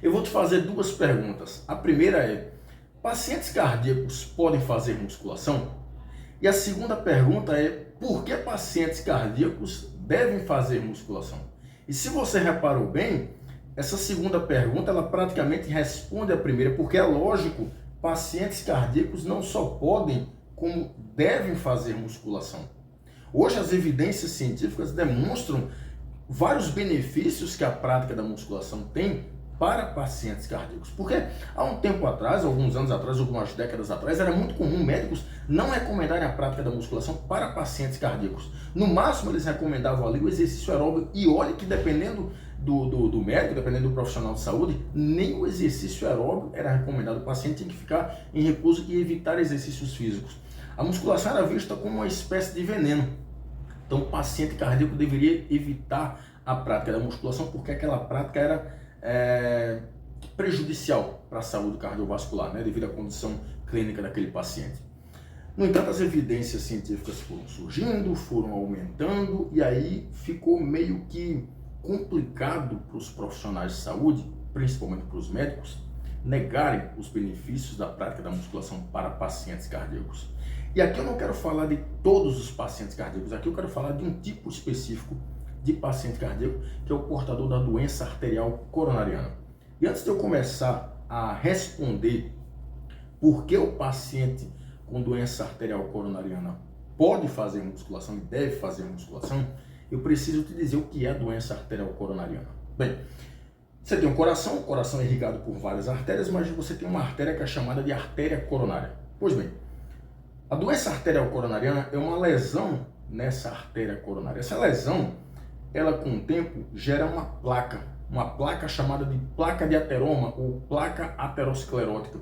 Eu vou te fazer duas perguntas. A primeira é: pacientes cardíacos podem fazer musculação? E a segunda pergunta é: por que pacientes cardíacos devem fazer musculação? E se você reparou bem, essa segunda pergunta ela praticamente responde a primeira, porque é lógico, pacientes cardíacos não só podem, como devem fazer musculação. Hoje as evidências científicas demonstram vários benefícios que a prática da musculação tem para pacientes cardíacos. Porque há um tempo atrás, alguns anos atrás, algumas décadas atrás, era muito comum médicos não recomendarem a prática da musculação para pacientes cardíacos. No máximo, eles recomendavam ali o exercício aeróbico. E olha que dependendo do médico, dependendo do profissional de saúde, nem o exercício aeróbico era recomendado. O paciente tinha que ficar em repouso e evitar exercícios físicos. A musculação era vista como uma espécie de veneno. Então, o paciente cardíaco deveria evitar a prática da musculação porque aquela prática era prejudicial para a saúde cardiovascular, né, devido à condição clínica daquele paciente. No entanto, as evidências científicas foram surgindo, foram aumentando e aí ficou meio que complicado para os profissionais de saúde, principalmente para os médicos, negarem os benefícios da prática da musculação para pacientes cardíacos. E aqui eu não quero falar de todos os pacientes cardíacos, aqui eu quero falar de um tipo específico de paciente cardíaco, que é o portador da doença arterial coronariana. E antes de eu começar a responder por que o paciente com doença arterial coronariana pode fazer musculação e deve fazer musculação, eu preciso te dizer o que é a doença arterial coronariana. Bem, você tem um coração, o coração é irrigado por várias artérias, mas você tem uma artéria que é chamada de artéria coronária. Pois bem, a doença arterial coronariana é uma lesão nessa artéria coronária. Essa lesão, ela com o tempo gera uma placa chamada de placa de ateroma ou placa aterosclerótica.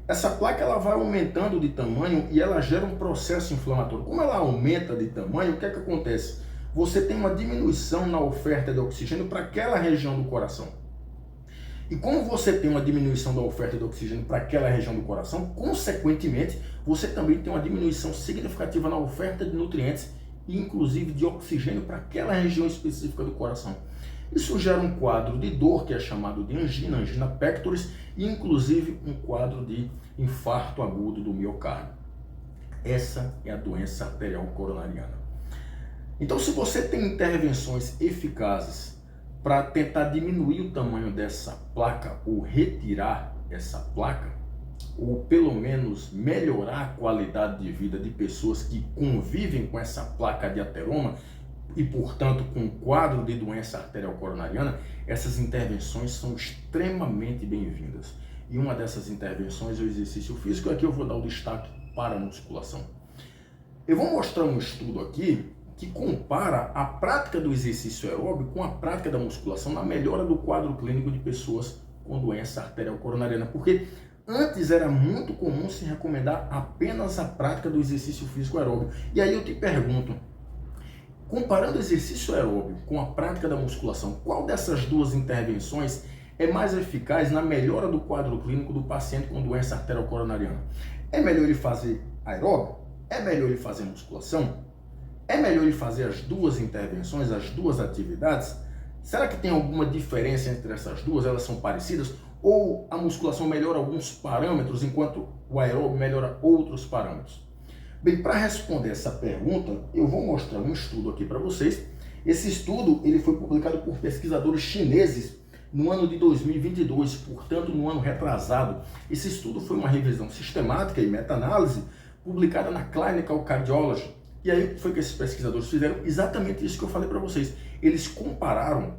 Essa placa ela vai aumentando de tamanho e ela gera um processo inflamatório. Como ela aumenta de tamanho, o que é que acontece? Você tem uma diminuição na oferta de oxigênio para aquela região do coração. E como você tem uma diminuição da oferta de oxigênio para aquela região do coração, consequentemente, você também tem uma diminuição significativa na oferta de nutrientes e inclusive de oxigênio para aquela região específica do coração. Isso gera um quadro de dor que é chamado de angina pectoris e inclusive um quadro de infarto agudo do miocárdio. Essa é a doença arterial coronariana. Então, se você tem intervenções eficazes para tentar diminuir o tamanho dessa placa ou retirar essa placa, ou pelo menos melhorar a qualidade de vida de pessoas que convivem com essa placa de ateroma e, portanto, com o quadro de doença arterial coronariana, essas intervenções são extremamente bem-vindas. E uma dessas intervenções é o exercício físico, e aqui eu vou dar o destaque para a musculação. Eu vou mostrar um estudo aqui que compara a prática do exercício aeróbico com a prática da musculação na melhora do quadro clínico de pessoas com doença arterial coronariana, porque antes era muito comum se recomendar apenas a prática do exercício físico aeróbico. E aí eu te pergunto, comparando o exercício aeróbico com a prática da musculação, qual dessas duas intervenções é mais eficaz na melhora do quadro clínico do paciente com doença arterial coronariana? É melhor ele fazer aeróbico? É melhor ele fazer musculação? É melhor ele fazer as duas intervenções, as duas atividades? Será que tem alguma diferença entre essas duas? Elas são parecidas? Ou a musculação melhora alguns parâmetros, enquanto o aeróbico melhora outros parâmetros? Bem, para responder essa pergunta, eu vou mostrar um estudo aqui para vocês. Esse estudo ele foi publicado por pesquisadores chineses no ano de 2022, portanto, no ano retrasado. Esse estudo foi uma revisão sistemática e meta-análise publicada na Clinical Cardiology. E aí, o que foi que esses pesquisadores fizeram? Exatamente isso que eu falei para vocês. Eles compararam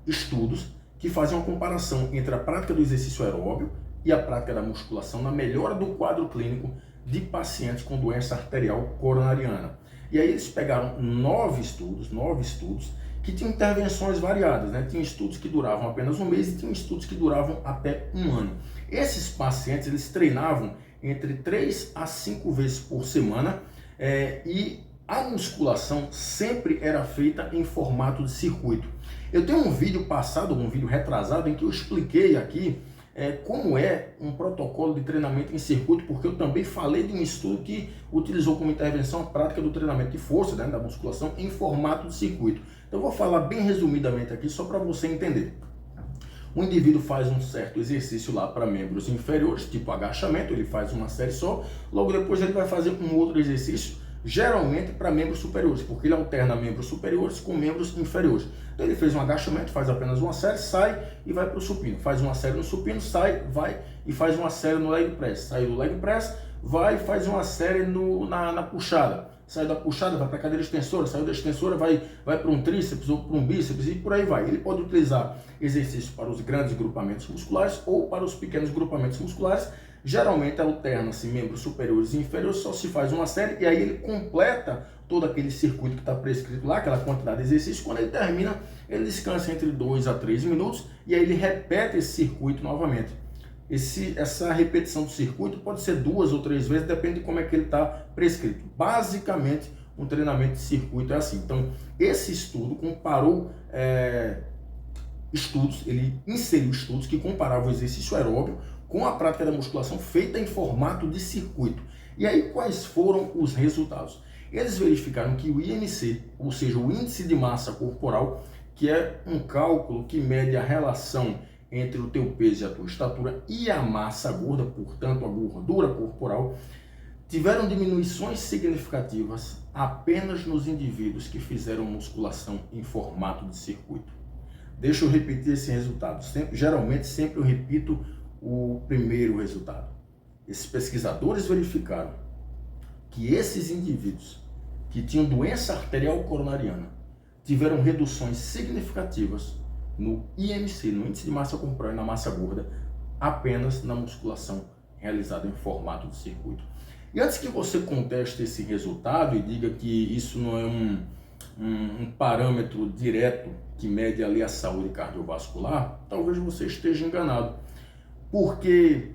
estudos que faziam uma comparação entre a prática do exercício aeróbio e a prática da musculação na melhora do quadro clínico de pacientes com doença arterial coronariana. E aí eles pegaram 9 estudos que tinham intervenções variadas, né? Tinha estudos que duravam apenas um mês e tinha estudos que duravam até um ano. Esses pacientes, eles treinavam entre 3 a 5 vezes por semana e a musculação sempre era feita em formato de circuito. Eu tenho um vídeo passado, um vídeo retrasado, em que eu expliquei aqui como é um protocolo de treinamento em circuito, porque eu também falei de um estudo que utilizou como intervenção a prática do treinamento de força, né, da musculação, em formato de circuito. Então eu vou falar bem resumidamente aqui, só para você entender. O indivíduo faz um certo exercício lá para membros inferiores, tipo agachamento, ele faz uma série só, logo depois ele vai fazer um outro exercício, geralmente para membros superiores, porque ele alterna membros superiores com membros inferiores. Então ele fez um agachamento, faz apenas uma série, sai e vai para o supino. Faz uma série no supino, sai, vai e faz uma série no leg press. Sai do leg press, vai e faz uma série na puxada. Sai da puxada, vai para a cadeira extensora, saiu da extensora, vai para um tríceps ou para um bíceps e por aí vai. Ele pode utilizar exercícios para os grandes grupamentos musculares ou para os pequenos grupamentos musculares. Geralmente alterna-se membros superiores e inferiores, só se faz uma série e aí ele completa todo aquele circuito que está prescrito lá, aquela quantidade de exercícios. Quando ele termina, ele descansa entre 2 a 3 minutos e aí ele repete esse circuito novamente. Essa repetição do circuito pode ser 2 ou 3 vezes, depende de como é que ele está prescrito. Basicamente, um treinamento de circuito é assim. Então, esse estudo comparou ele inseriu estudos que comparavam o exercício aeróbio com a prática da musculação feita em formato de circuito. E aí, quais foram os resultados? Eles verificaram que o IMC, ou seja, o índice de massa corporal, que é um cálculo que mede a relação entre o teu peso e a tua estatura e a massa gorda, portanto a gordura corporal, tiveram diminuições significativas apenas nos indivíduos que fizeram musculação em formato de circuito. Deixa eu repetir esse resultado. Geralmente sempre eu repito o primeiro resultado. Esses pesquisadores verificaram que esses indivíduos que tinham doença arterial coronariana tiveram reduções significativas no IMC, no índice de massa corporal e na massa gorda, apenas na musculação realizada em formato de circuito. E antes que você conteste esse resultado e diga que isso não é um parâmetro direto que mede ali a saúde cardiovascular, talvez você esteja enganado. Porque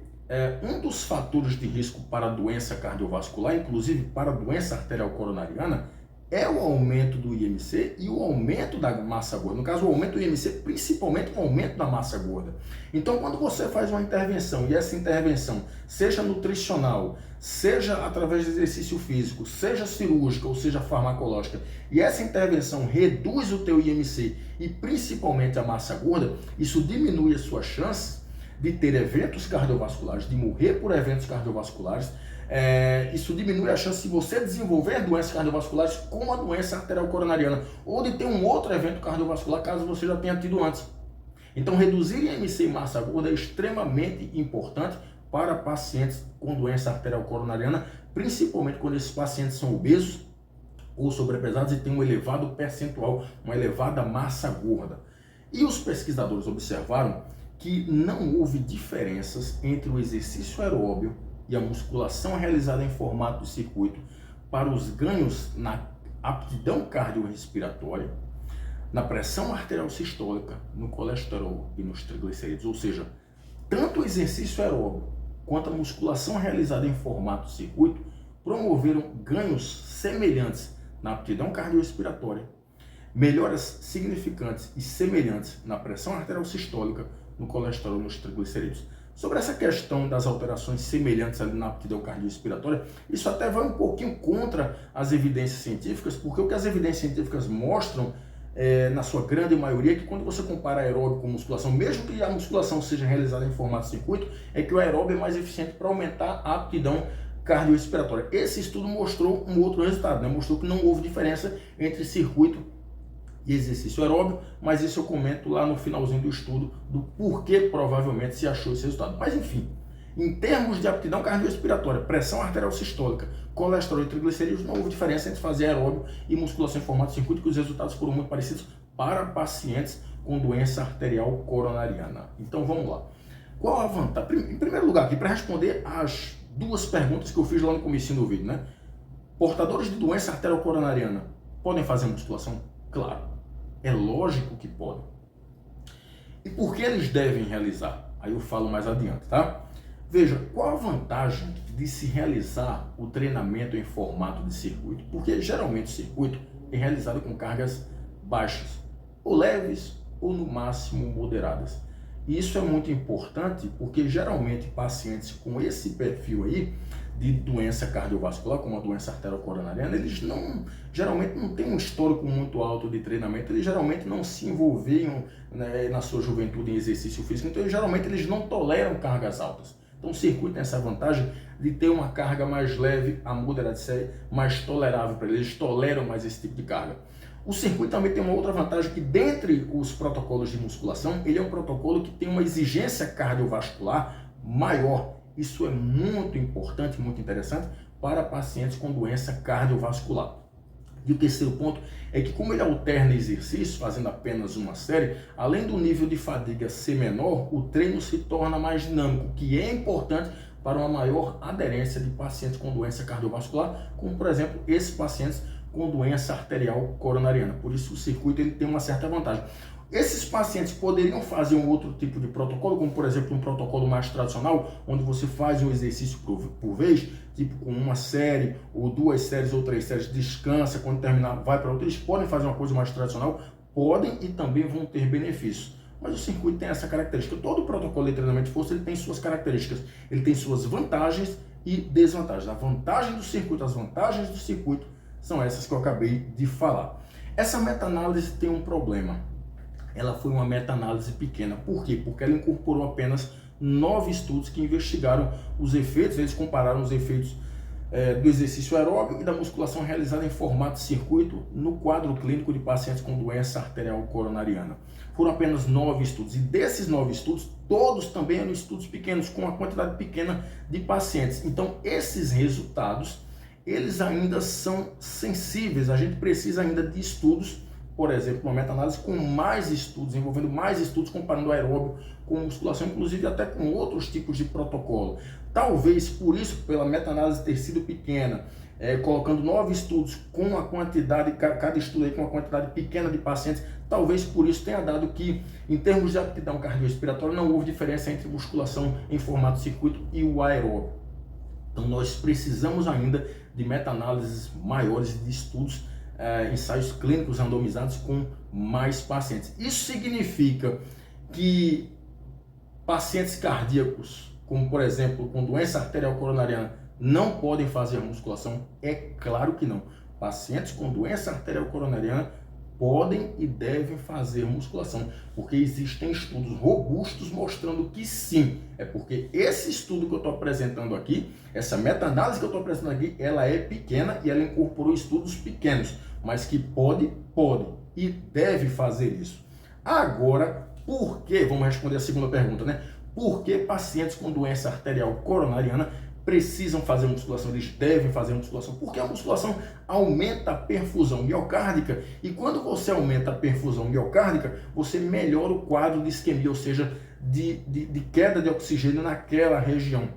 um dos fatores de risco para a doença cardiovascular, inclusive para a doença arterial coronariana, é o aumento do IMC e o aumento da massa gorda. No caso, o aumento do IMC, principalmente o aumento da massa gorda. Então, quando você faz uma intervenção, e essa intervenção, seja nutricional, seja através de exercício físico, seja cirúrgica ou seja farmacológica, e essa intervenção reduz o teu IMC e principalmente a massa gorda, isso diminui as suas chances de ter eventos cardiovasculares, de morrer por eventos cardiovasculares. Isso diminui a chance de você desenvolver doenças cardiovasculares como a doença arterial coronariana ou de ter um outro evento cardiovascular caso você já tenha tido antes. Então, reduzir IMC e massa gorda é extremamente importante para pacientes com doença arterial coronariana, principalmente quando esses pacientes são obesos ou sobrepesados e têm um elevado percentual, uma elevada massa gorda. E os pesquisadores observaram que não houve diferenças entre o exercício aeróbio e a musculação realizada em formato de circuito para os ganhos na aptidão cardiorrespiratória, na pressão arterial sistólica, no colesterol e nos triglicerídeos. Ou seja, tanto o exercício aeróbio quanto a musculação realizada em formato de circuito promoveram ganhos semelhantes na aptidão cardiorrespiratória, melhoras significantes e semelhantes na pressão arterial sistólica, no colesterol e nos triglicerídeos. Sobre essa questão das alterações semelhantes ali na aptidão cardiorrespiratória, isso até vai um pouquinho contra as evidências científicas, porque o que as evidências científicas mostram, na sua grande maioria, é que quando você compara aeróbio com musculação, mesmo que a musculação seja realizada em formato de circuito, é que o aeróbio é mais eficiente para aumentar a aptidão cardiorrespiratória. Esse estudo mostrou um outro resultado, mostrou que não houve diferença entre circuito e exercício aeróbio, mas isso eu comento lá no finalzinho do estudo do porquê provavelmente se achou esse resultado. Mas enfim, em termos de aptidão cardiorrespiratória, pressão arterial sistólica, colesterol e triglicerídeos, não houve diferença entre fazer aeróbio e musculação em formato de circuito, que os resultados foram muito parecidos para pacientes com doença arterial coronariana. Então vamos lá. Qual a vantagem? Em primeiro lugar, aqui para responder as duas perguntas que eu fiz lá no comecinho do vídeo, Portadores de doença arterial coronariana podem fazer musculação? Claro. É lógico que podem. E por que eles devem realizar? Aí eu falo mais adiante, tá? Veja, qual a vantagem de se realizar o treinamento em formato de circuito? Porque geralmente o circuito é realizado com cargas baixas, ou leves, ou no máximo moderadas. E isso é muito importante porque geralmente pacientes com esse perfil aí de doença cardiovascular, como a doença arteriocoronariana, eles geralmente não têm um histórico muito alto de treinamento, eles geralmente não se envolviam, né, na sua juventude em exercício físico, então geralmente eles não toleram cargas altas. Então o circuito tem essa vantagem de ter uma carga mais leve, a moderada, mais tolerável para eles toleram mais esse tipo de carga. O circuito também tem uma outra vantagem que dentre os protocolos de musculação, ele é um protocolo que tem uma exigência cardiovascular maior. Isso é muito importante, muito interessante para pacientes com doença cardiovascular. E o terceiro ponto é que como ele alterna exercícios, fazendo apenas uma série, além do nível de fadiga ser menor, o treino se torna mais dinâmico, que é importante para uma maior aderência de pacientes com doença cardiovascular, como por exemplo, esses pacientes com doença arterial coronariana. Por isso o circuito ele tem uma certa vantagem. Esses pacientes poderiam fazer um outro tipo de protocolo, como por exemplo um protocolo mais tradicional, onde você faz um exercício por vez, tipo com uma série, ou 2 séries ou 3 séries, descansa, quando terminar vai para outra. Eles podem fazer uma coisa mais tradicional, podem e também vão ter benefícios. Mas o circuito tem essa característica. Todo protocolo de treinamento de força ele tem suas características, ele tem suas vantagens e desvantagens. A vantagem do circuito, as vantagens do circuito são essas que eu acabei de falar. Essa meta-análise tem um problema. Ela foi uma meta-análise pequena. Por quê? Porque ela incorporou apenas 9 estudos que investigaram os efeitos, eles compararam os efeitos do exercício aeróbico e da musculação realizada em formato circuito no quadro clínico de pacientes com doença arterial coronariana. Foram apenas 9 estudos, e desses 9 estudos, todos também eram estudos pequenos, com uma quantidade pequena de pacientes. Então, esses resultados, eles ainda são sensíveis, a gente precisa ainda de estudos, por exemplo, uma meta-análise com mais estudos, envolvendo mais estudos comparando o aeróbio com musculação, inclusive até com outros tipos de protocolo. Talvez por isso, pela meta-análise ter sido pequena, colocando 9 estudos com a quantidade, cada estudo aí com uma quantidade pequena de pacientes, talvez por isso tenha dado que, em termos de aptidão cardiorrespiratória, não houve diferença entre musculação em formato circuito e o aeróbio. Então nós precisamos ainda de meta-análises maiores, de estudos, ensaios clínicos randomizados com mais pacientes. Isso significa que pacientes cardíacos, como por exemplo com doença arterial coronariana, não podem fazer musculação? É claro que não. Pacientes com doença arterial coronariana podem e devem fazer musculação, porque existem estudos robustos mostrando que sim. É porque esse estudo que eu estou apresentando aqui, essa meta-análise que eu estou apresentando aqui, ela é pequena e ela incorporou estudos pequenos, mas que pode e deve fazer isso. Agora, por que? Vamos responder a segunda pergunta, né? Por que pacientes com doença arterial coronariana precisam fazer musculação, eles devem fazer musculação? Porque a musculação aumenta a perfusão miocárdica, e quando você aumenta a perfusão miocárdica, você melhora o quadro de isquemia, ou seja, de queda de oxigênio naquela região,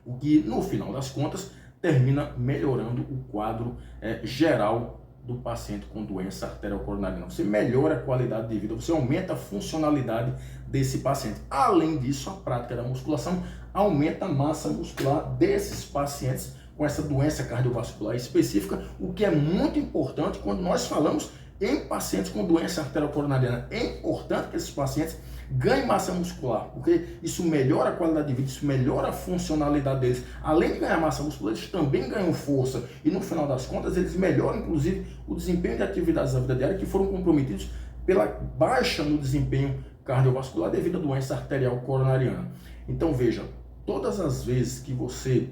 o que no final das contas termina melhorando o quadro geral do paciente com doença arterial coronariana. Você melhora a qualidade de vida, você aumenta a funcionalidade desse paciente. Além disso, a prática da musculação aumenta a massa muscular desses pacientes com essa doença cardiovascular específica, o que é muito importante quando nós falamos em pacientes com doença arterial coronariana. É importante que esses pacientes ganhem massa muscular, porque isso melhora a qualidade de vida, isso melhora a funcionalidade deles. Além de ganhar massa muscular, eles também ganham força, e no final das contas eles melhoram inclusive o desempenho de atividades da vida diária que foram comprometidos pela baixa no desempenho cardiovascular devido à doença arterial coronariana. Então veja, todas as vezes que você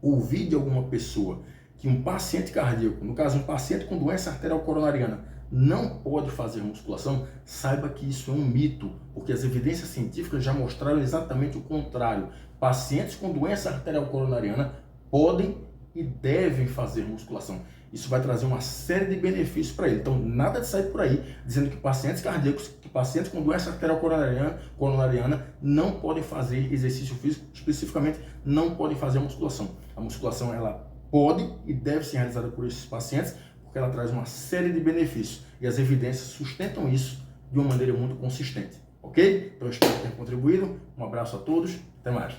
ouvir de alguma pessoa que um paciente cardíaco, no caso um paciente com doença arterial coronariana, não pode fazer musculação, saiba que isso é um mito, porque as evidências científicas já mostraram exatamente o contrário. Pacientes com doença arterial coronariana podem e devem fazer musculação. Isso vai trazer uma série de benefícios para ele. Então, nada de sair por aí dizendo que pacientes cardíacos, que pacientes com doença arterial coronariana não podem fazer exercício físico, especificamente não podem fazer musculação. A musculação, ela pode e deve ser realizada por esses pacientes, porque ela traz uma série de benefícios e as evidências sustentam isso de uma maneira muito consistente, ok? Então eu espero ter contribuído, um abraço a todos, até mais.